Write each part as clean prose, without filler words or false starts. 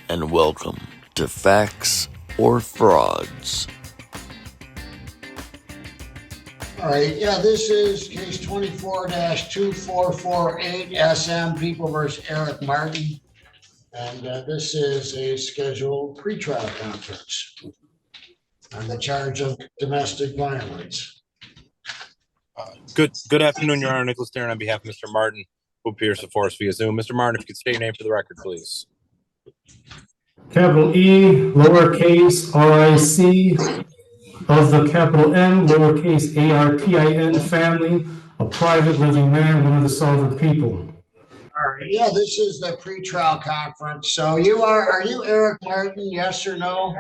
and welcome to Facts or Frauds. All right, this is case 24-2448 SM People versus Eric Martin. And this is a scheduled pretrial conference on the charge of domestic violence. Good afternoon, Your Honor. Nicholas Darren on behalf of Mr. Martin, who appears before us via Zoom. Mr. Martin, if you could state your name for the record, please. Capital E, lowercase R-I-C, of the capital M, lowercase A-R-T-I-N, family, a private living man, one of the sovereign people. All right, this is the pretrial conference. So are you Eric Martin, yes or no?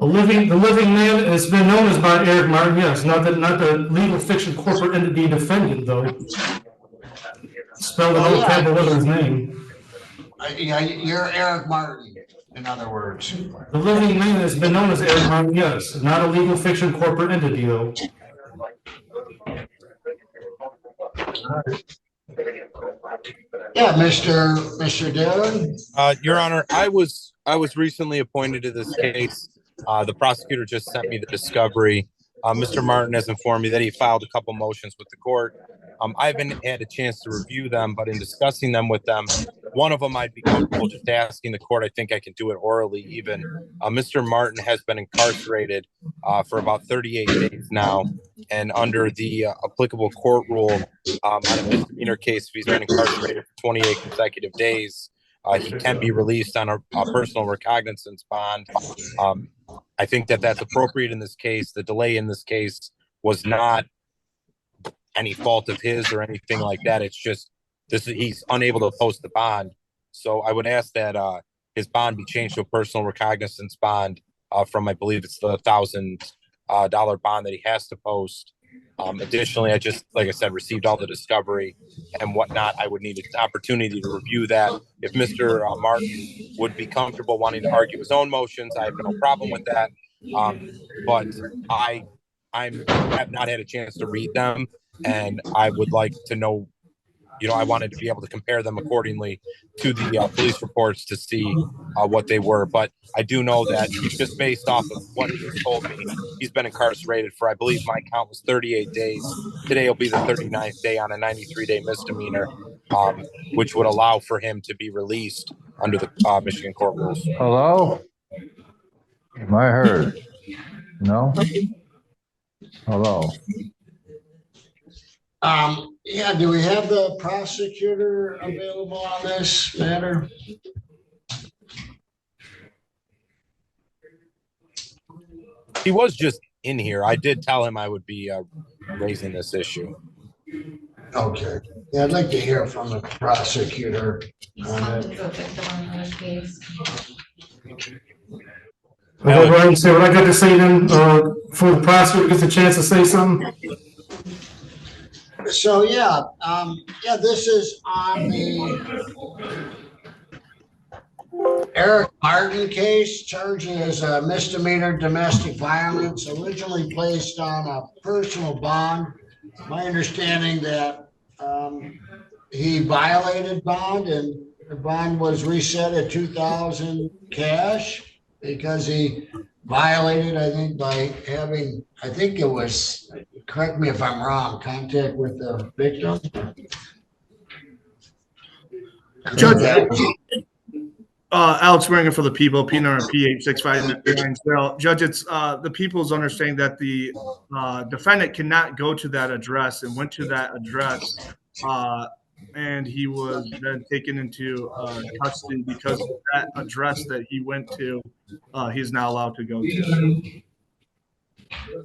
The living man has been known as by Eric Martin, yes, not the legal fiction corporate entity defendant, though. Spelled in all capital letters name. You're Eric Martin, in other words. The living man has been known as Eric Martin, yes, not a legal fiction corporate entity, though. Yeah, Mr. Dillon. Your Honor, I was recently appointed to this case. The prosecutor just sent me the discovery. Mr. Martin has informed me that he filed a couple motions with the court. I haven't had a chance to review them, but in discussing them with them, one of them I'd be comfortable just asking the court. I think I can do it orally even. Mr. Martin has been incarcerated for about 38 days now. And under the applicable court rule on a misdemeanor case, if he's been incarcerated for 28 consecutive days, he can be released on a personal recognizance bond. I think that that's appropriate in this case. The delay in this case was not any fault of his or anything like that. It's just he's unable to post the bond. So I would ask that his bond be changed to a personal recognizance bond from, I believe it's the $1,000 bond that he has to post. Additionally, I just, like I said, received all the discovery and whatnot. I would need an opportunity to review that. If Mr. Martin would be comfortable wanting to argue his own motions, I have no problem with that. But I have not had a chance to read them, and I would like to know, I wanted to be able to compare them accordingly to the police reports to see what they were. But I do know that just based off of what he's told me, he's been incarcerated for, I believe my count was 38 days. Today will be the 39th day on a 93-day misdemeanor, which would allow for him to be released under the Michigan court rules. Hello? Am I heard? No? Hello? Do we have the prosecutor available on this matter? He was just in here. I did tell him I would be raising this issue. Okay. Yeah, I'd like to hear from the prosecutor on it. I'll go right and say what I got to say then, before the prosecutor gets a chance to say something. So, this is on the Eric Martin case, charging as a misdemeanor domestic violence, originally placed on a personal bond. My understanding that he violated bond, and the bond was reset at $2,000 cash because he violated, I think, by having, it was, correct me if I'm wrong, contact with the victim. Judge, Alex Winger for the people, P number PH6590. Judge, it's the people's understanding that the defendant cannot go to that address and went to that address, and he was then taken into custody because of that address that he went to, he's not allowed to go to.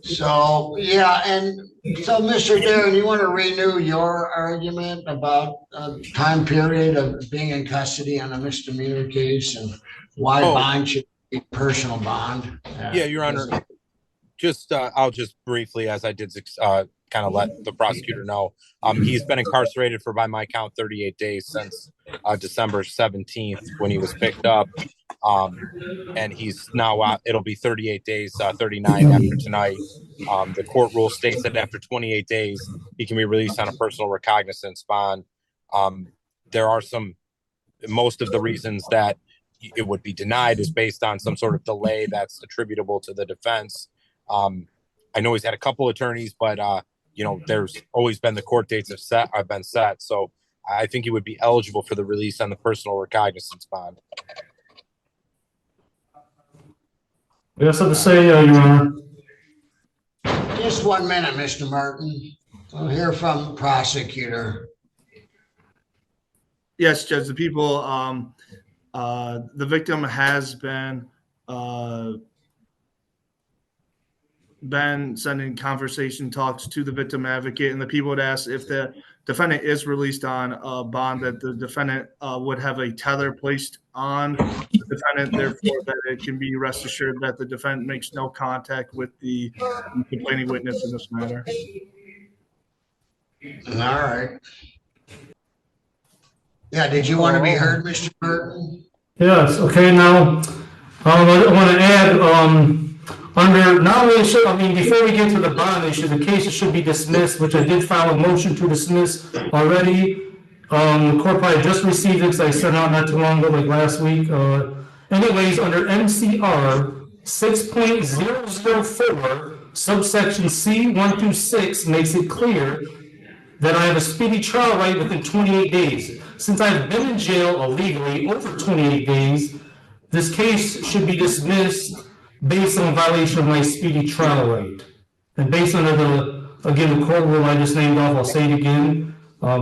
So, Mr. Darren, you want to renew your argument about time period of being in custody on a misdemeanor case and why bond should be personal bond? Your Honor. I'll just briefly, as I did kind of let the prosecutor know, he's been incarcerated for, by my count, 38 days since December 17th when he was picked up. And he's now it'll be 38 days, 39 after tonight. The court rule states that after 28 days, he can be released on a personal recognizance bond. There are most of the reasons that it would be denied is based on some sort of delay that's attributable to the defense. I know he's had a couple attorneys, but you know, there's always been the court dates have been set. So I think he would be eligible for the release on the personal recognizance bond. You have something to say, Your Honor? Just 1 minute, Mr. Martin. We'll hear from the prosecutor. Yes, Judge, the people, the victim has been sending conversation talks to the victim advocate, and the people would ask if the defendant is released on a bond that the defendant would have a tether placed on the defendant, therefore that it can be rest assured that the defendant makes no contact with the complaining witness in this matter. All right. Yeah, did you want to be heard, Mr. Martin? Yes, okay, now, I want to add, under, not only should, I mean, before we get to the bond issue, the cases should be dismissed, which I did file a motion to dismiss already. The court probably just received it, because I sent out not too long ago, like last week. Anyways, under MCR 6.004, subsection C 1 through 6 makes it clear that I have a speedy trial right within 28 days. Since I've been in jail illegally over 28 days, this case should be dismissed based on violation of my speedy trial right. And based on the court rule I just named off, I'll say it again,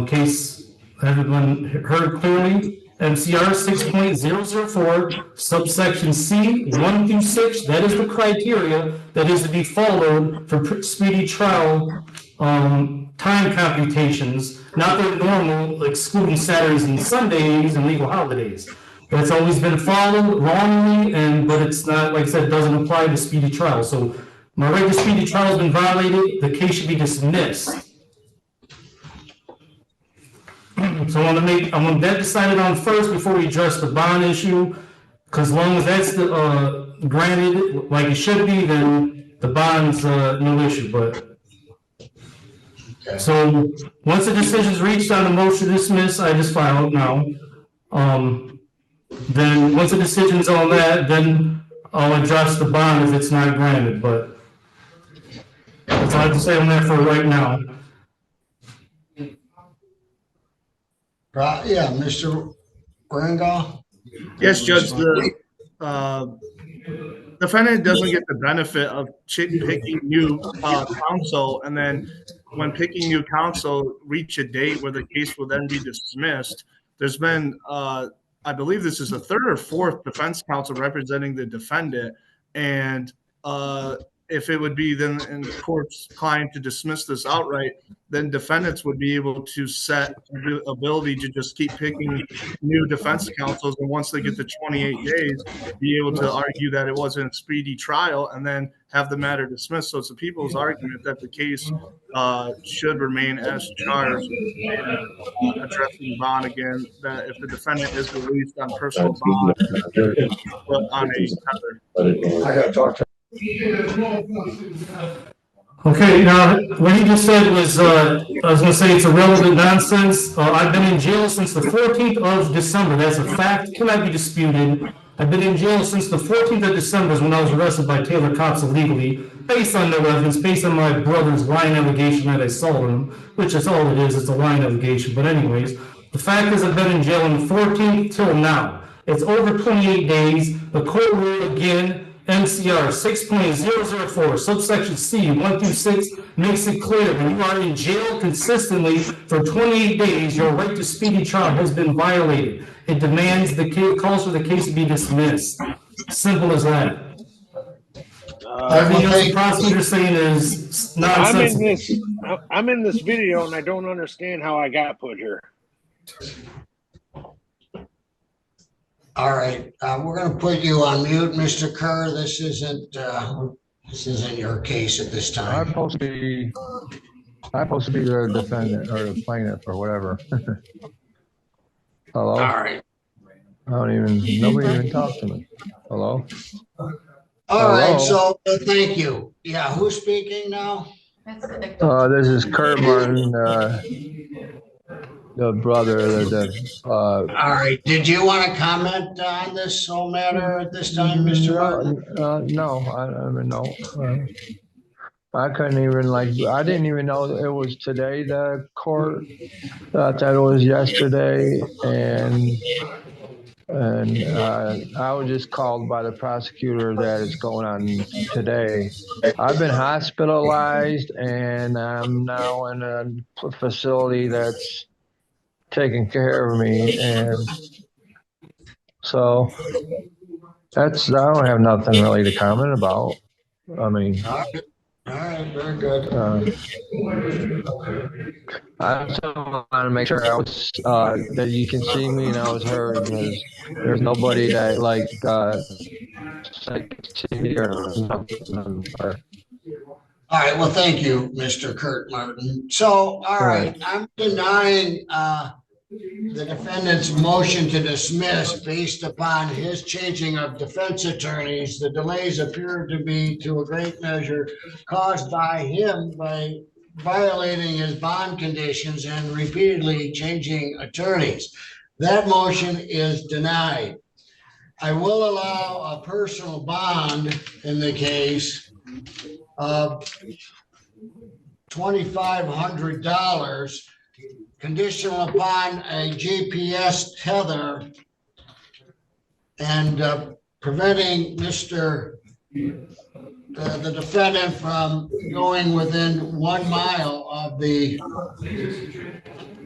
case everyone heard clearly. MCR 6.004, subsection C 1 through 6, that is the criteria that is to be followed for speedy trial time computations, not their normal, excluding Saturdays and Sundays and legal holidays. That's always been followed wrongly, but it's not, like I said, it doesn't apply to speedy trial. So my right to speedy trial has been violated. The case should be dismissed. So I want that decided on first before we address the bond issue, because as long as that's granted like it should be, then the bond's no issue. But so once the decision is reached on the motion to dismiss, I just file it now. Then once the decision's on that, then I'll address the bond if it's not granted. But that's all I have to say on that for right now. Yeah, Mr. Rangel? Yes, Judge, the defendant doesn't get the benefit of picking new counsel, and then when picking new counsel, reach a date where the case will then be dismissed. There's been, I believe this is the third or fourth defense counsel representing the defendant, and if it would be then in the court's client to dismiss this outright, then defendants would be able to set the ability to just keep picking new defense counsels, and once they get to 28 days, be able to argue that it wasn't a speedy trial and then have the matter dismissed. So it's the people's argument that the case should remain as charged, and addressing bond again, that if the defendant is released on personal bond, it's put on a tether. I gotta talk to. Okay, now what he just said was, I was going to say it's irrelevant nonsense. I've been in jail since the 14th of December. That's a fact, cannot be disputed. I've been in jail since the 14th of December when I was arrested by Taylor cops illegally, based on no evidence, based on my brother's lying allegation that I sold him, which is all it is, it's a lying allegation. But anyways, the fact is I've been in jail on the 14th till now. It's over 28 days. The court rule again, MCR 6.004, subsection C 1 through 6 makes it clear when you are in jail consistently for 28 days, your right to speedy trial has been violated. It demands the case, calls for the case to be dismissed. Simple as that. Everything else the prosecutor's saying is nonsense. I'm in this video and I don't understand how I got put here. All right, we're going to put you on mute, Mr. Kerr. This isn't your case at this time. I'm supposed to be the defendant or the plaintiff or whatever. Hello? All right. Nobody even talked to me. Hello? All right, so thank you. Yeah, who's speaking now? This is Kurt Martin. the brother, All right, did you want to comment on this whole matter at this time, Mr. Martin? no, I mean, no. I couldn't even I didn't even know it was today, the court. I thought it was yesterday, and I was just called by the prosecutor that it's going on today. I've been hospitalized, and I'm now in a facility that's taking care of me, and so I don't have nothing really to comment about. I mean, All right, very good. I just want to make sure that you can see me and I was heard, because there's nobody that see me or nothing. All right, well, thank you, Mr. Kurt Martin. So, all right, I'm denying the defendant's motion to dismiss based upon his changing of defense attorneys. The delays appear to be to a great measure caused by him by violating his bond conditions and repeatedly changing attorneys. That motion is denied. I will allow a personal bond in the case of $2,500, conditional upon a GPS tether and preventing the defendant from going within 1 mile of the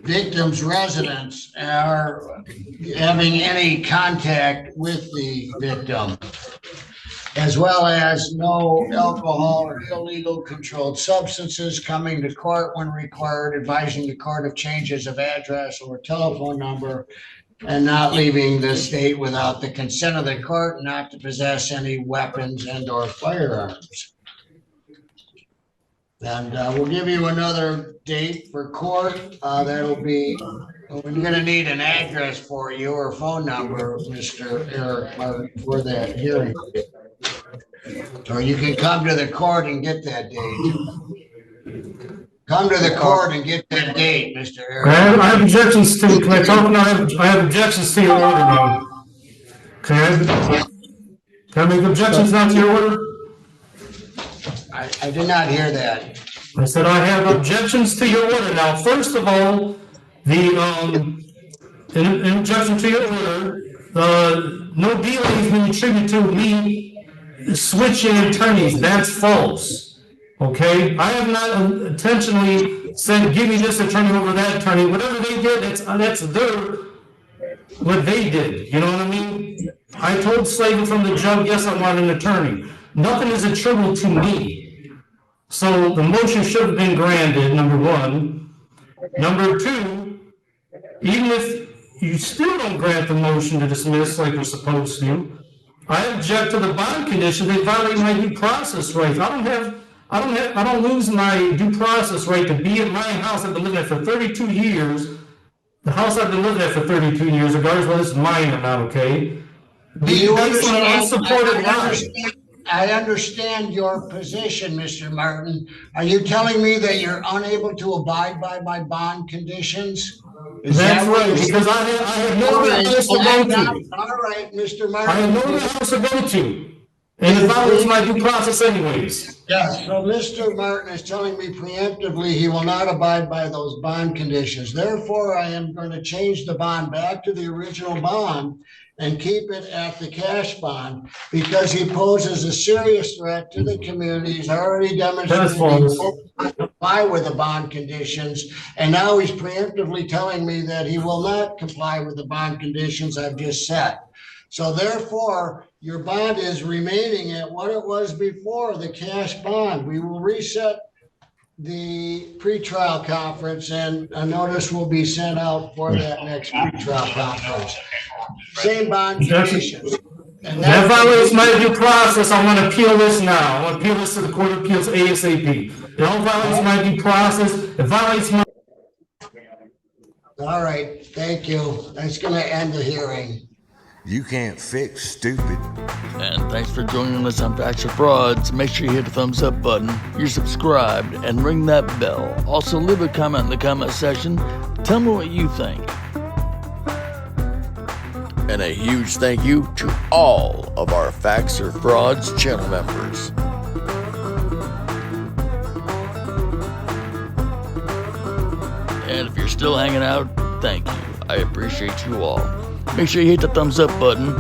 victim's residence or having any contact with the victim, as well as no alcohol or illegal controlled substances, coming to court when required, advising the court of changes of address or telephone number, and not leaving the state without the consent of the court, not to possess any weapons and or firearms. And we'll give you another date for court. That'll be, we're going to need an address for you or phone number, Mr. Eric Martin, for that hearing. Or you can come to the court and get that date. Come to the court and get that date, Mr. Eric. I have objections to, can I talk now? I have objections to your order now. Can I make objections now to your order? I did not hear that. I said I have objections to your order. Now, first of all, in objection to your order, no dealing has been attributed to me switching attorneys. That's false. Okay? I have not intentionally said, give me this attorney over that attorney. Whatever they did, that's what they did. You know what I mean? I told Slaven from the jump, yes, I want an attorney. Nothing is attributable to me. So the motion should have been granted, number one. Number two, even if you still don't grant the motion to dismiss like you're supposed to, I object to the bond condition. They violate my due process rights. I don't lose my due process right to be in my house I've been living at for 32 years. The house I've been living at for 32 years, regardless of whether it's mine or not, okay? Do you understand? Unsupported I understand your position, Mr. Martin. Are you telling me that you're unable to abide by my bond conditions? That's right, because I have no other house to go to. All right, Mr. Martin. I have no other house to go to. And it violates my due process anyways. Yes, so Mr. Martin is telling me preemptively he will not abide by those bond conditions. Therefore, I am going to change the bond back to the original bond and keep it at the cash bond because he poses a serious threat to the community. He's already demonstrated he won't comply with the bond conditions. And now he's preemptively telling me that he will not comply with the bond conditions I've just set. So therefore, your bond is remaining at what it was before, the cash bond. We will reset the pretrial conference and a notice will be sent out for that next pretrial conference. Same bond conditions. And that violates my due process. I want to appeal this now. I want to appeal this to the Court of Appeals ASAP. It all violates my due process. It violates my... All right, thank you. That's going to end the hearing. You can't fix stupid. And thanks for joining us on Facts or Frauds. Make sure you hit the thumbs up button, you're subscribed, and ring that bell. Also, leave a comment in the comment section. Tell me what you think. And a huge thank you to all of our Facts or Frauds channel members. And if you're still hanging out, thank you. I appreciate you all. Make sure you hit the thumbs up button,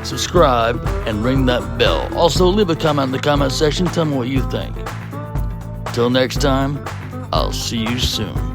subscribe, and ring that bell. Also, leave a comment in the comment section. Tell me what you think. Till next time, I'll see you soon.